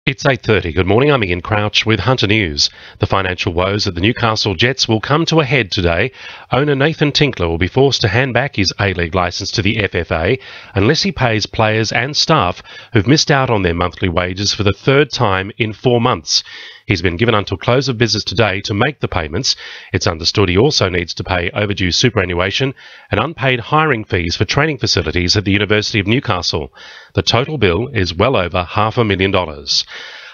It's 8:30. Good morning, I'm Ian Crouch with Hunter News. The financial woes at the Newcastle Jets will come to a head today. Owner Nathan Tinkler will be forced to hand back his A-League licence to the FFA unless he pays players and staff who've missed out on their monthly wages for the third time in 4 months. He's been given until close of business today to make the payments. It's understood he also needs to pay overdue superannuation and unpaid hiring fees for training facilities at the University of Newcastle. The total bill is well over $500,000.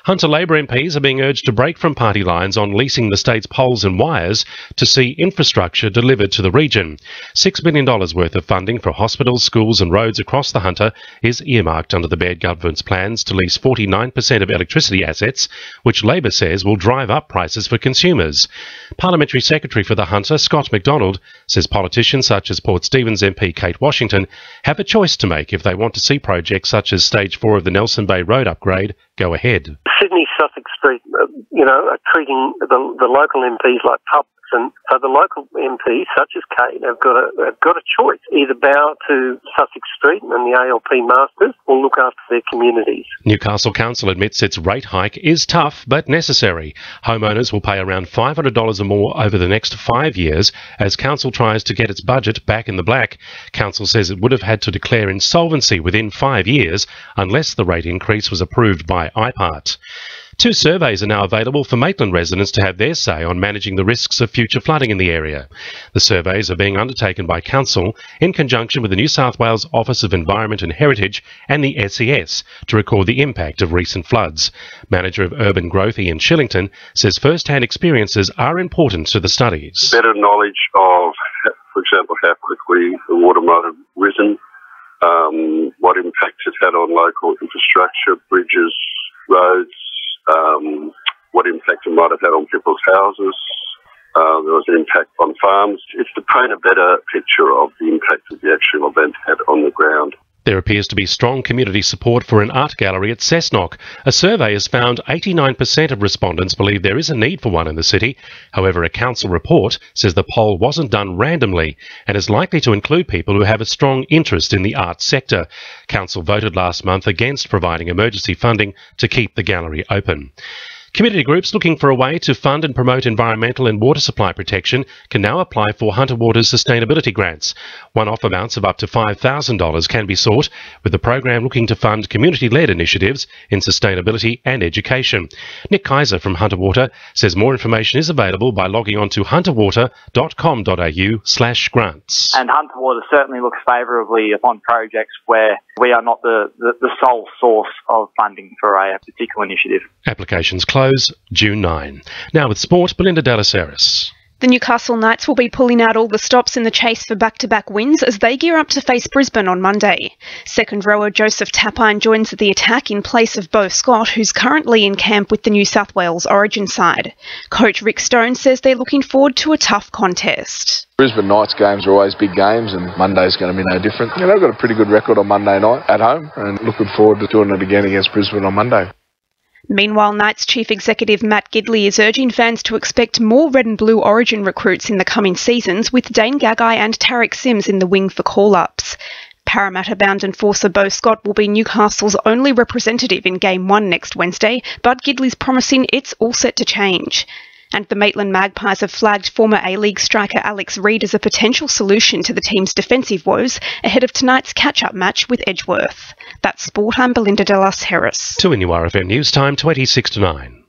Hunter Labor MPs are being urged to break from party lines on leasing the state's poles and wires to see infrastructure delivered to the region. $6 billion worth of funding for hospitals, schools and roads across the Hunter is earmarked under the Baird government's plans to lease 49% of electricity assets, which Labor says will drive up prices for consumers. Parliamentary Secretary for the Hunter, Scott McDonald, says politicians such as Port Stephens MP Kate Washington have a choice to make if they want to see projects such as Stage 4 of the Nelson Bay Road upgrade go ahead. Sydney Sussex Street, are treating the local MPs like puppets, and so the local MPs, such as Kate, have got a choice: either bow to Sussex Street and the ALP masters, or look after their communities. Newcastle Council admits its rate hike is tough but necessary. Homeowners will pay around $500 or more over the next 5 years as Council tries to get its budget back in the black. Council says it would have had to declare insolvency within 5 years unless the rate increase was approved by IPART. 2 surveys are now available for Maitland residents to have their say on managing the risks of future flooding in the area. The surveys are being undertaken by Council in conjunction with the New South Wales Office of Environment and Heritage and the SES to record the impact of recent floods. Manager of Urban Growth Ian Shillington says first-hand experiences are important to the studies. Better knowledge of, for example, how quickly the water might have risen, what impact it had on local infrastructure, bridges, roads, what impact it might have had on people's houses. There was an impact on farms. It's to paint a better picture of the impact that the actual event had on the ground. There appears to be strong community support for an art gallery at Cessnock. A survey has found 89% of respondents believe there is a need for one in the city. However, a council report says the poll wasn't done randomly and is likely to include people who have a strong interest in the arts sector. Council voted last month against providing emergency funding to keep the gallery open. Community groups looking for a way to fund and promote environmental and water supply protection can now apply for Hunter Water's sustainability grants. One-off amounts of up to $5,000 can be sought, with the program looking to fund community-led initiatives in sustainability and education. Nick Kaiser from Hunter Water says more information is available by logging on to hunterwater.com.au/grants. And Hunter Water certainly looks favourably upon projects where we are not the sole source of funding for a particular initiative. Applications close June 9. Now with sport, Belinda Delaceris. The Newcastle Knights will be pulling out all the stops in the chase for back-to-back wins as they gear up to face Brisbane on Monday. Second rower Joseph Tapine joins the attack in place of Beau Scott, who's currently in camp with the New South Wales Origin side. Coach Rick Stone says they're looking forward to a tough contest. Brisbane Knights games are always big games, and Monday's going to be no different. They've got a pretty good record on Monday night at home, and looking forward to doing it again against Brisbane on Monday. Meanwhile, Knights Chief Executive Matt Gidley is urging fans to expect more red and blue Origin recruits in the coming seasons, with Dane Gagai and Tarek Sims in the wing for call-ups. Parramatta-bound enforcer Beau Scott will be Newcastle's only representative in Game 1 next Wednesday, but Gidley's promising it's all set to change. And the Maitland Magpies have flagged former A-League striker Alex Reid as a potential solution to the team's defensive woes ahead of tonight's catch-up match with Edgeworth. That's Sport. I'm Belinda Delas Harris. 2 in URFM News Time, 26 to 9.